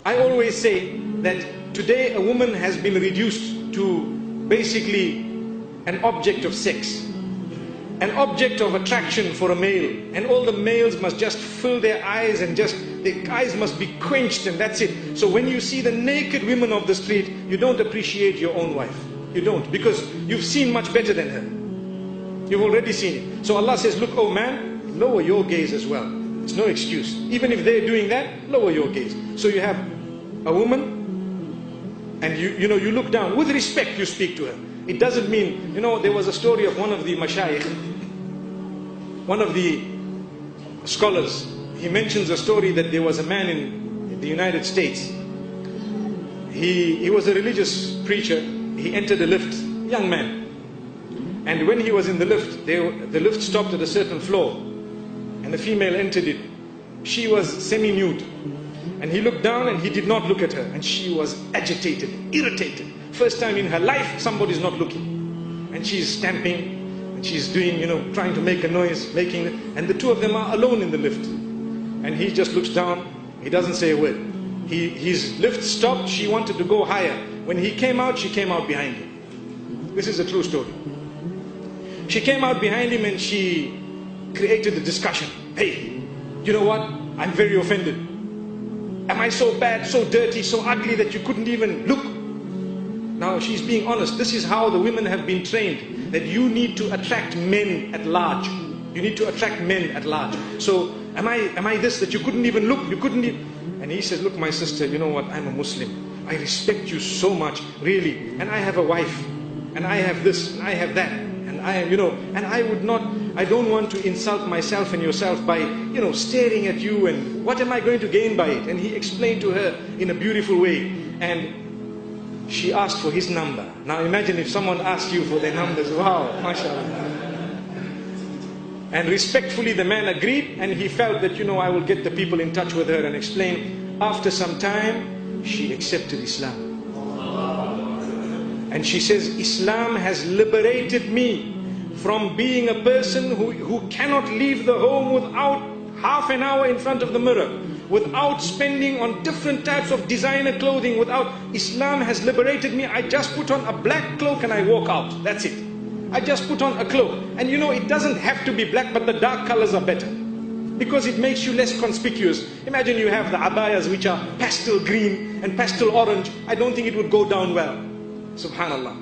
I always say that today a woman has been reduced to basically an object of sex, an object of attraction for a male, and all the males must just fill their eyes and just their eyes must be quenched, and that's it. So when you see the naked women of the street, you don't appreciate your own wife. You don't, because you've seen much better than her. You've already seen it. So Allah says, look, oh man, lower your gaze as well. It's no excuse. Even if they're doing that, lower your gaze. So you have a woman, and you look down. With respect, you speak to her. It doesn't mean, there was a story of one of the mashayikh, one of the scholars. He mentions a story that there was a man in the United States. He was a religious preacher. He entered a lift, young man. And when he was in the lift, the lift stopped at a certain floor. And the female entered it. She was semi-nude. And he looked down and he did not look at her. And she was agitated, irritated. First time in her life, somebody's not looking. And she's stamping, and she's doing, trying to make a noise, and the two of them are alone in the lift. And he just looks down, he doesn't say a word. His lift stopped, she wanted to go higher. When he came out, she came out behind him. This is a true story. She came out behind him and she created a discussion. Hey, you know what? I'm very offended. Am I so bad, so dirty, so ugly that you couldn't even look? Now she's being honest. This is how the women have been trained, that you need to attract men at large. You need to attract men at large. So am I this, that you couldn't even look? You couldn't even... And he says, look, my sister, you know what? I'm a Muslim. I respect you so much, really. And I have a wife. And I have this, and I have that. And I am, and I don't want to insult myself and yourself by, staring at you, and what am I going to gain by it? And he explained to her in a beautiful way. And she asked for his number. Now imagine if someone asked you for their numbers. Wow, mashallah. And respectfully the man agreed, and he felt that, I will get the people in touch with her and explain. After some time, she accepted Islam. And she says, Islam has liberated me from being a person who cannot leave the home without half an hour in front of the mirror, without spending on different types of designer clothing, Islam has liberated me. I just put on a black cloak and I walk out. That's it. I just put on a cloak. And it doesn't have to be black, but the dark colors are better, because it makes you less conspicuous. Imagine you have the abayas which are pastel green and pastel orange. I don't think it would go down well. Subhanallah.